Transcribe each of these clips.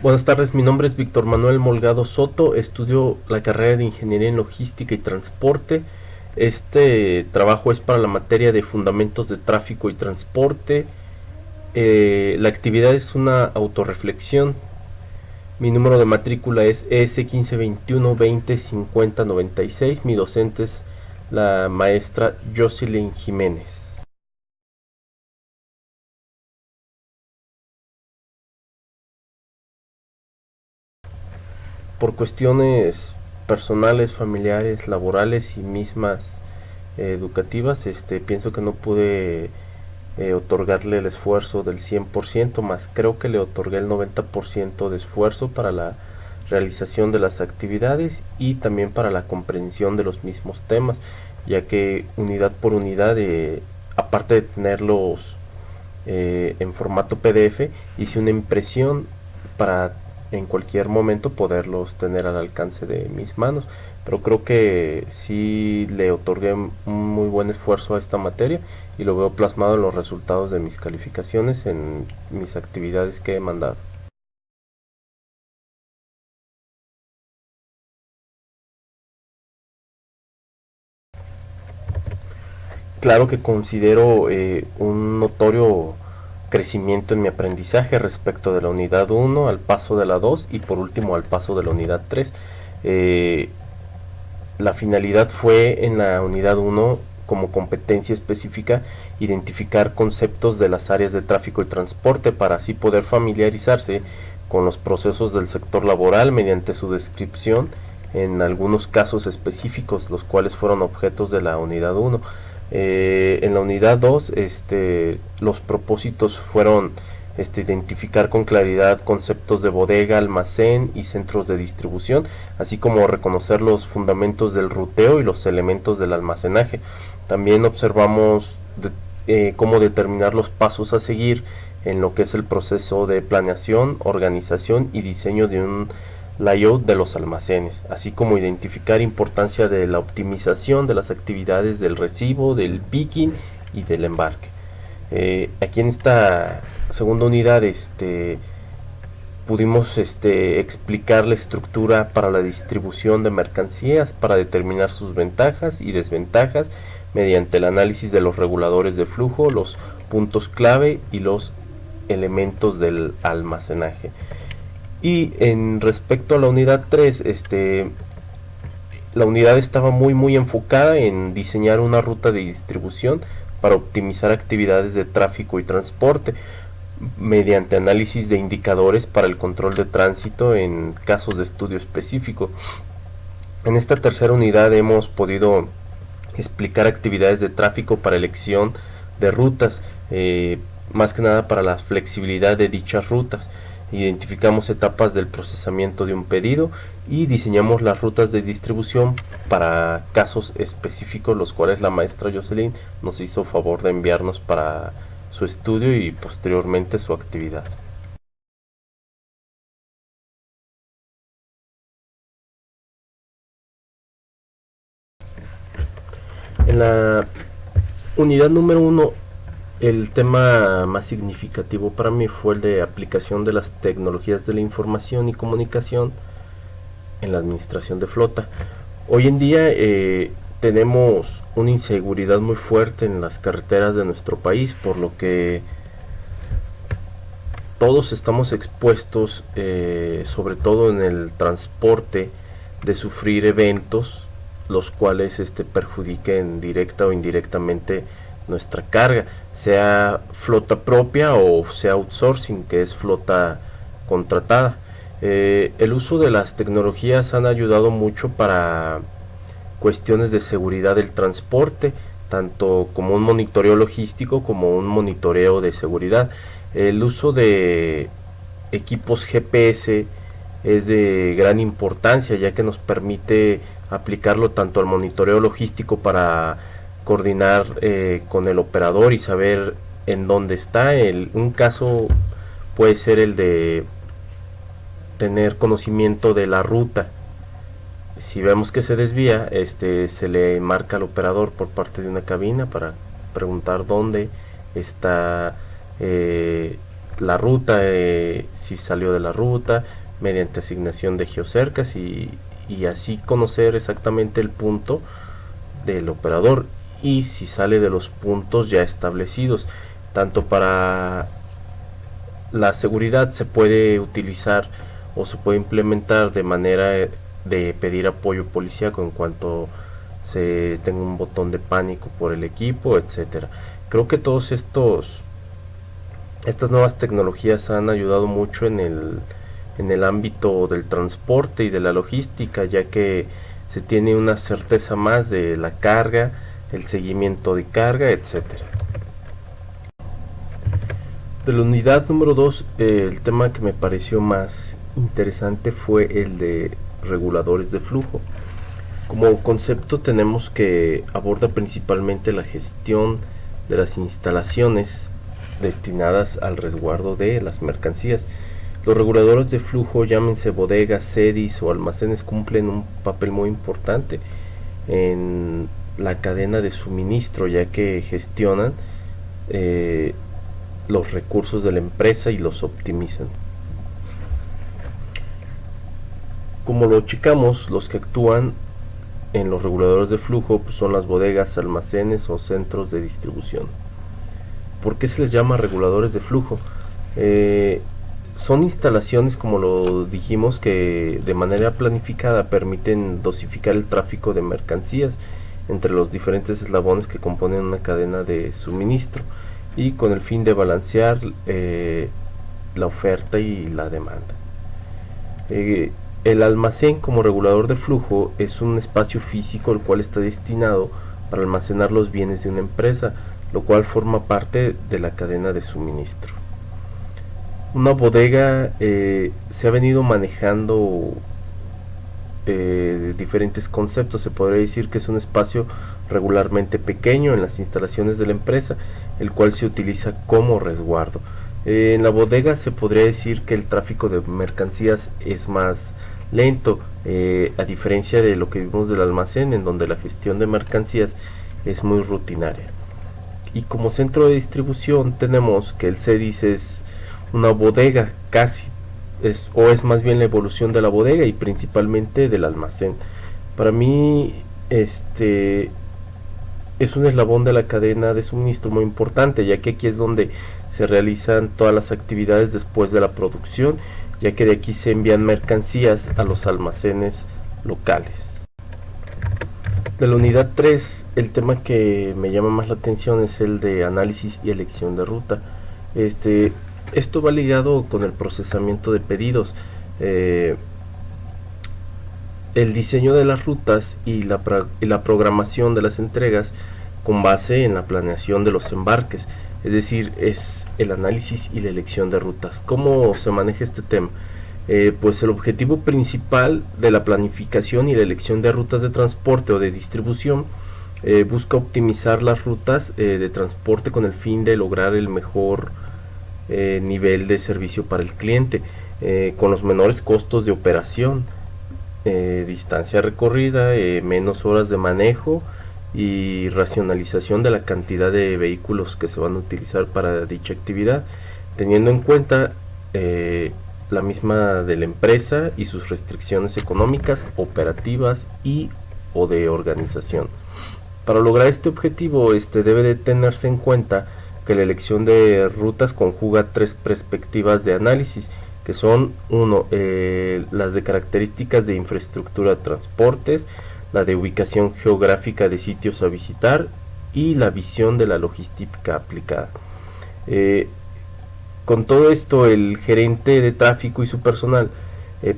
Buenas tardes, mi nombre es Víctor Manuel Molgado Soto, estudio la carrera de Ingeniería en Logística y Transporte. Este trabajo es para la materia de Fundamentos de Tráfico y Transporte. La actividad es una autorreflexión. Mi número de matrícula es ES1521205096. Mi docente es la maestra Jocelyn Jiménez. Por cuestiones personales, familiares, laborales y mismas educativas, pienso que no pude otorgarle el esfuerzo del 100%, más creo que le otorgué el 90% de esfuerzo para la realización de las actividades y también para la comprensión de los mismos temas, ya que unidad por unidad, aparte de tenerlos en formato PDF, hice una impresión para en cualquier momento poderlos tener al alcance de mis manos. Pero creo que sí le otorgué un muy buen esfuerzo a esta materia y lo veo plasmado en los resultados de mis calificaciones en mis actividades que he mandado. Claro que considero un notorio crecimiento en mi aprendizaje respecto de la unidad 1 al paso de la 2 y por último al paso de la unidad 3. Eh, la finalidad fue en la unidad 1 como competencia específica identificar conceptos de las áreas de tráfico y transporte para así poder familiarizarse con los procesos del sector laboral mediante su descripción en algunos casos específicos, los cuales fueron objetos de la unidad 1. En la unidad 2 los propósitos fueron identificar con claridad conceptos de bodega, almacén y centros de distribución, así como reconocer los fundamentos del ruteo y los elementos del almacenaje. También observamos cómo determinar los pasos a seguir en lo que es el proceso de planeación, organización y diseño de un layout de los almacenes, así como identificar importancia de la optimización de las actividades del recibo, del picking y del embarque. Aquí en esta segunda unidad pudimos explicar la estructura para la distribución de mercancías para determinar sus ventajas y desventajas mediante el análisis de los reguladores de flujo, los puntos clave y los elementos del almacenaje. Y en respecto a la unidad 3, la unidad estaba muy enfocada en diseñar una ruta de distribución para optimizar actividades de tráfico y transporte mediante análisis de indicadores para el control de tránsito en casos de estudio específico. En esta tercera unidad hemos podido explicar actividades de tráfico para elección de rutas, más que nada para la flexibilidad de dichas rutas. Identificamos etapas del procesamiento de un pedido y diseñamos las rutas de distribución para casos específicos, los cuales la maestra Jocelyn nos hizo favor de enviarnos para su estudio y posteriormente su actividad. En la unidad número 1, el tema más significativo para mí fue el de aplicación de las tecnologías de la información y comunicación en la administración de flota. Hoy en día tenemos una inseguridad muy fuerte en las carreteras de nuestro país, por lo que todos estamos expuestos, sobre todo en el transporte, de sufrir eventos los cuales perjudiquen directa o indirectamente nuestra carga, sea flota propia o sea outsourcing, que es flota contratada. El uso de las tecnologías han ayudado mucho para cuestiones de seguridad del transporte, tanto como un monitoreo logístico como un monitoreo de seguridad. El uso de equipos GPS es de gran importancia, ya que nos permite aplicarlo tanto al monitoreo logístico para coordinar con el operador y saber en dónde está. Un caso puede ser el de tener conocimiento de la ruta. Si vemos que se desvía, se le marca al operador por parte de una cabina para preguntar dónde está la ruta, si salió de la ruta, mediante asignación de geocercas y así conocer exactamente el punto del operador y si sale de los puntos ya establecidos. Tanto para la seguridad se puede utilizar o se puede implementar de manera de pedir apoyo policíaco en cuanto se tenga un botón de pánico por el equipo, etcétera. Creo que todos estas nuevas tecnologías han ayudado mucho en el ámbito del transporte y de la logística, ya que se tiene una certeza más de la carga, el seguimiento de carga, etcétera. De la unidad número 2, el tema que me pareció más interesante fue el de reguladores de flujo. Como concepto tenemos que aborda principalmente la gestión de las instalaciones destinadas al resguardo de las mercancías. Los reguladores de flujo, llámense bodegas, sedis o almacenes, cumplen un papel muy importante en la cadena de suministro, ya que gestionan los recursos de la empresa y los optimizan. Como lo checamos, los que actúan en los reguladores de flujo pues son las bodegas, almacenes o centros de distribución. ¿Por qué se les llama reguladores de flujo? Son instalaciones, como lo dijimos, que de manera planificada permiten dosificar el tráfico de mercancías entre los diferentes eslabones que componen una cadena de suministro y con el fin de balancear la oferta y la demanda. El almacén como regulador de flujo es un espacio físico el cual está destinado para almacenar los bienes de una empresa, lo cual forma parte de la cadena de suministro. Una bodega se ha venido manejando diferentes conceptos. Se podría decir que es un espacio regularmente pequeño en las instalaciones de la empresa, el cual se utiliza como resguardo. En la bodega se podría decir que el tráfico de mercancías es más lento, a diferencia de lo que vimos del almacén, en donde la gestión de mercancías es muy rutinaria. Y como centro de distribución tenemos que el CEDIS es una bodega casi, es más bien la evolución de la bodega y principalmente del almacén. Para mí es un eslabón de la cadena de suministro muy importante, ya que aquí es donde se realizan todas las actividades después de la producción, ya que de aquí se envían mercancías a los almacenes locales. De la unidad 3, el tema que me llama más la atención es el de análisis y elección de ruta. Esto va ligado con el procesamiento de pedidos, el diseño de las rutas y la programación de las entregas con base en la planeación de los embarques. Es decir, es el análisis y la elección de rutas. ¿Cómo se maneja este tema? Pues el objetivo principal de la planificación y la elección de rutas de transporte o de distribución busca optimizar las rutas de transporte con el fin de lograr el mejor nivel de servicio para el cliente, con los menores costos de operación, distancia recorrida, menos horas de manejo y racionalización de la cantidad de vehículos que se van a utilizar para dicha actividad, teniendo en cuenta la misma de la empresa y sus restricciones económicas, operativas y o de organización. Para lograr este objetivo debe de tenerse en cuenta que la elección de rutas conjuga tres perspectivas de análisis, que son las de características de infraestructura de transportes, la de ubicación geográfica de sitios a visitar y la visión de la logística aplicada. Con todo esto, el gerente de tráfico y su personal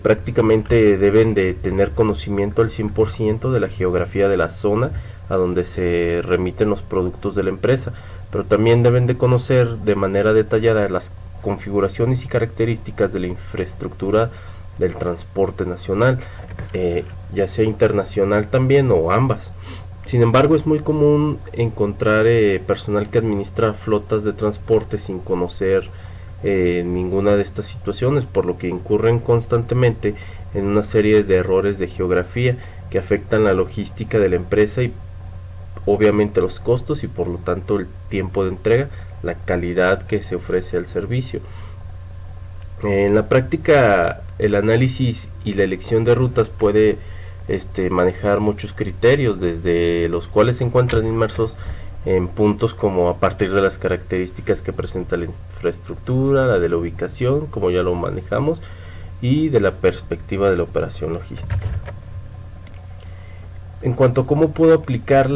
prácticamente deben de tener conocimiento al 100% de la geografía de la zona a donde se remiten los productos de la empresa, pero también deben de conocer de manera detallada las configuraciones y características de la infraestructura del transporte nacional, ya sea internacional también o ambas. Sin embargo, es muy común encontrar personal que administra flotas de transporte sin conocer ninguna de estas situaciones, por lo que incurren constantemente en una serie de errores de geografía que afectan la logística de la empresa y obviamente los costos y por lo tanto el tiempo de entrega, la calidad que se ofrece al servicio. En la práctica, el análisis y la elección de rutas puede manejar muchos criterios, desde los cuales se encuentran inmersos en puntos como a partir de las características que presenta la infraestructura, la de la ubicación, como ya lo manejamos, y de la perspectiva de la operación logística. En cuanto a cómo puedo aplicar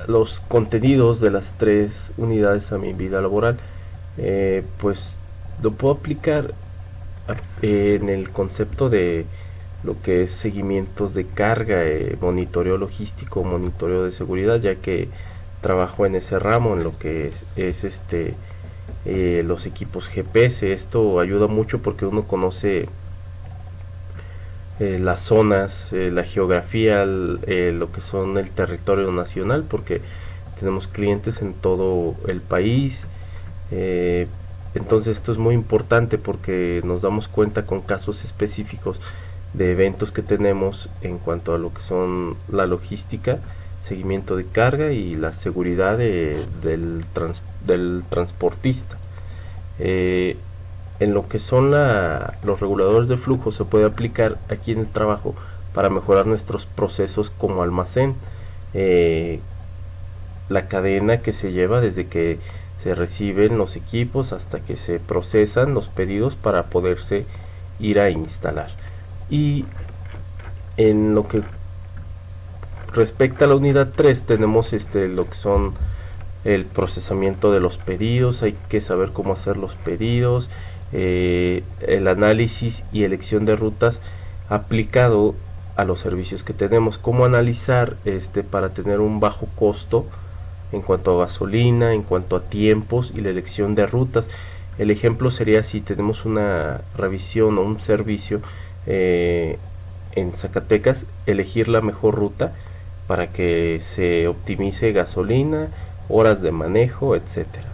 los contenidos de las tres unidades a mi vida laboral, pues lo puedo aplicar en el concepto de lo que es seguimientos de carga, monitoreo logístico, monitoreo de seguridad, ya que trabajo en ese ramo, en lo que es los equipos GPS. Esto ayuda mucho porque uno conoce las zonas, la geografía, lo que son el territorio nacional, porque tenemos clientes en todo el país. Entonces esto es muy importante porque nos damos cuenta con casos específicos de eventos que tenemos en cuanto a lo que son la logística, seguimiento de carga y la seguridad del transportista. En lo que son los reguladores de flujo se puede aplicar aquí en el trabajo para mejorar nuestros procesos como almacén, la cadena que se lleva desde que se reciben los equipos hasta que se procesan los pedidos para poderse ir a instalar. Y en lo que respecta a la unidad 3 tenemos lo que son el procesamiento de los pedidos. Hay que saber cómo hacer los pedidos, el análisis y elección de rutas aplicado a los servicios que tenemos, cómo analizar para tener un bajo costo en cuanto a gasolina, en cuanto a tiempos y la elección de rutas. El ejemplo sería si tenemos una revisión o un servicio en Zacatecas, elegir la mejor ruta para que se optimice gasolina, horas de manejo, etcétera.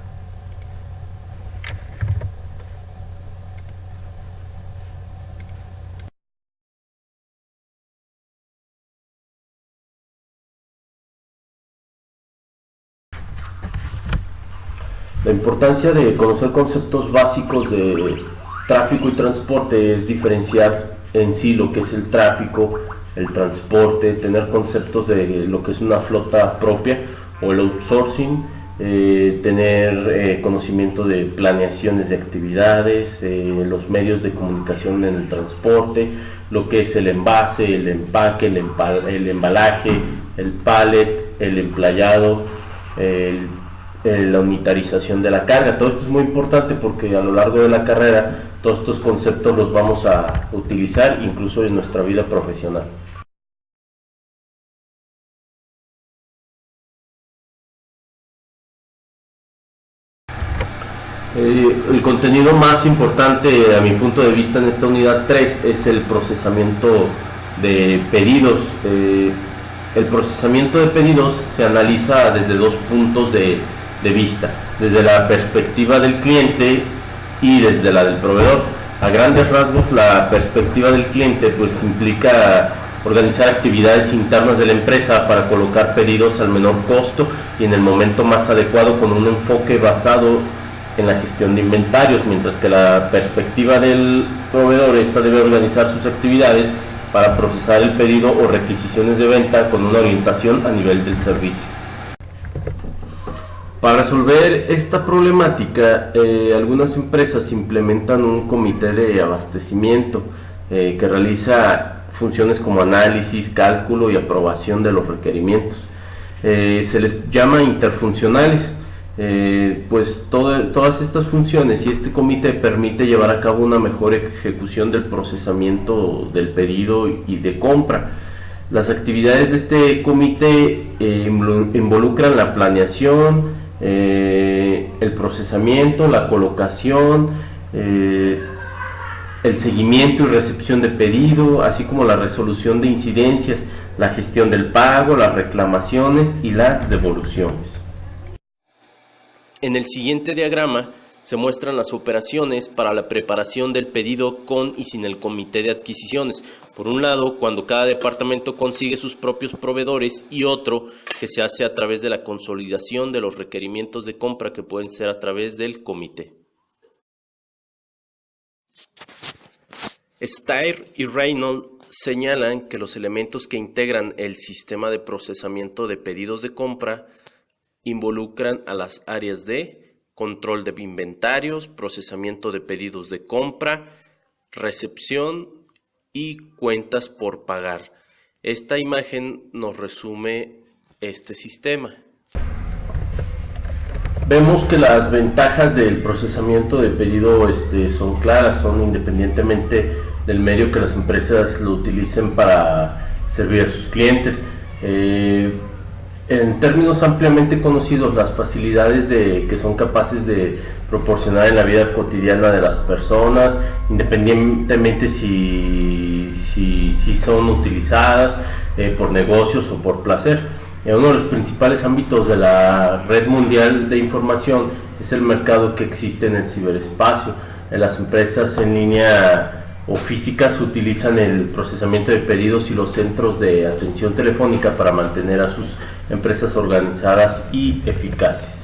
La importancia de conocer conceptos básicos de tráfico y transporte es diferenciar en sí lo que es el tráfico, el transporte, tener conceptos de lo que es una flota propia o el outsourcing, tener conocimiento de planeaciones de actividades, los medios de comunicación en el transporte, lo que es el envase, el empaque, el embalaje, el pallet, el emplayado, la unitarización de la carga. Todo esto es muy importante porque a lo largo de la carrera todos estos conceptos los vamos a utilizar incluso en nuestra vida profesional. El contenido más importante a mi punto de vista en esta unidad 3 es el procesamiento de pedidos. El procesamiento de pedidos se analiza desde dos puntos de vista, desde la perspectiva del cliente y desde la del proveedor. A grandes rasgos, la perspectiva del cliente pues implica organizar actividades internas de la empresa para colocar pedidos al menor costo y en el momento más adecuado, con un enfoque basado en la gestión de inventarios, mientras que la perspectiva del proveedor, esta debe organizar sus actividades para procesar el pedido o requisiciones de venta con una orientación a nivel del servicio. Para resolver esta problemática, algunas empresas implementan un comité de abastecimiento que realiza funciones como análisis, cálculo y aprobación de los requerimientos. Se les llama interfuncionales. Pues todas estas funciones y este comité permite llevar a cabo una mejor ejecución del procesamiento del pedido y de compra. Las actividades de este comité involucran la planeación, el procesamiento, la colocación, el seguimiento y recepción de pedido, así como la resolución de incidencias, la gestión del pago, las reclamaciones y las devoluciones. En el siguiente diagrama se muestran las operaciones para la preparación del pedido con y sin el comité de adquisiciones. Por un lado, cuando cada departamento consigue sus propios proveedores, y otro que se hace a través de la consolidación de los requerimientos de compra que pueden ser a través del comité. Steyer y Reynolds señalan que los elementos que integran el sistema de procesamiento de pedidos de compra involucran a las áreas de control de inventarios, procesamiento de pedidos de compra, recepción y cuentas por pagar. Esta imagen nos resume este sistema. Vemos que las ventajas del procesamiento de pedido son claras, son independientemente del medio que las empresas lo utilicen para servir a sus clientes. En términos ampliamente conocidos, las facilidades que son capaces de proporcionar en la vida cotidiana de las personas, independientemente si son utilizadas por negocios o por placer. Uno de los principales ámbitos de la red mundial de información es el mercado que existe en el ciberespacio. Las empresas en línea o físicas utilizan el procesamiento de pedidos y los centros de atención telefónica para mantener a sus empresas organizadas y eficaces.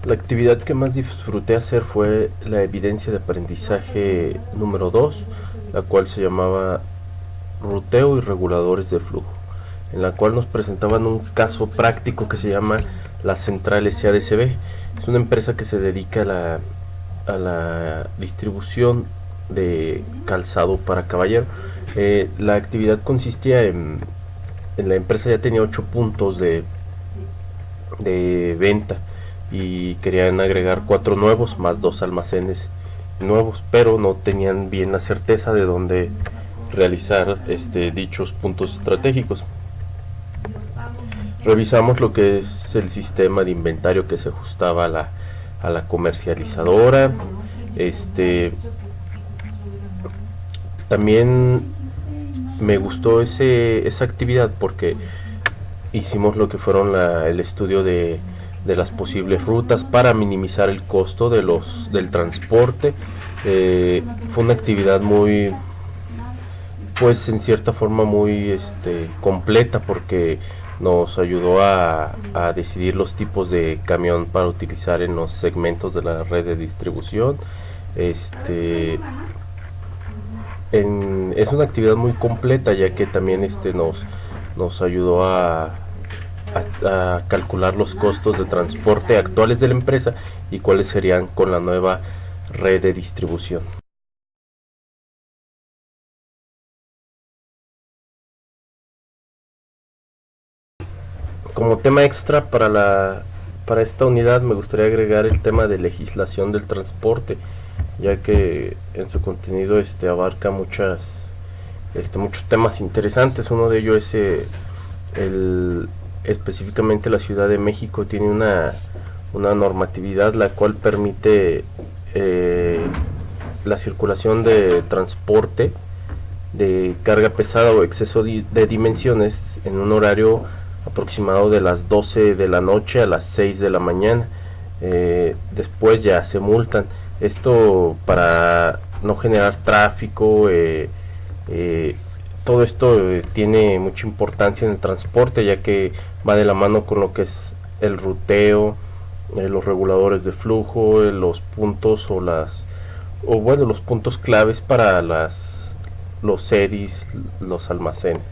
La actividad que más disfruté hacer fue la evidencia de aprendizaje número 2, la cual se llamaba Ruteo y reguladores de flujo, en la cual nos presentaban un caso práctico que se llama la Central SADCB. Es una empresa que se dedica a la distribución de calzado para caballero. La actividad consistía en la empresa ya tenía 8 puntos de venta y querían agregar 4 nuevos más 2 almacenes nuevos, pero no tenían bien la certeza de dónde realizar dichos puntos estratégicos. Revisamos lo que es el sistema de inventario que se ajustaba a la comercializadora. También me gustó esa actividad porque hicimos lo que fueron el estudio de las posibles rutas para minimizar el costo del transporte. Fue una actividad muy, pues en cierta forma muy completa, porque nos ayudó a decidir los tipos de camión para utilizar en los segmentos de la red de distribución. Es una actividad muy completa, ya que también nos ayudó a calcular los costos de transporte actuales de la empresa y cuáles serían con la nueva red de distribución. Como tema extra para esta unidad me gustaría agregar el tema de legislación del transporte, ya que en su contenido abarca muchos temas interesantes. Uno de ellos es específicamente la Ciudad de México tiene una normatividad la cual permite la circulación de transporte de carga pesada o exceso de dimensiones en un horario aproximado de las 12 de la noche a las 6 de la mañana. Después ya se multan. Esto para no generar tráfico. Todo esto tiene mucha importancia en el transporte, ya que va de la mano con lo que es el ruteo, los reguladores de flujo, los puntos los puntos claves para los CEDIs, los almacenes.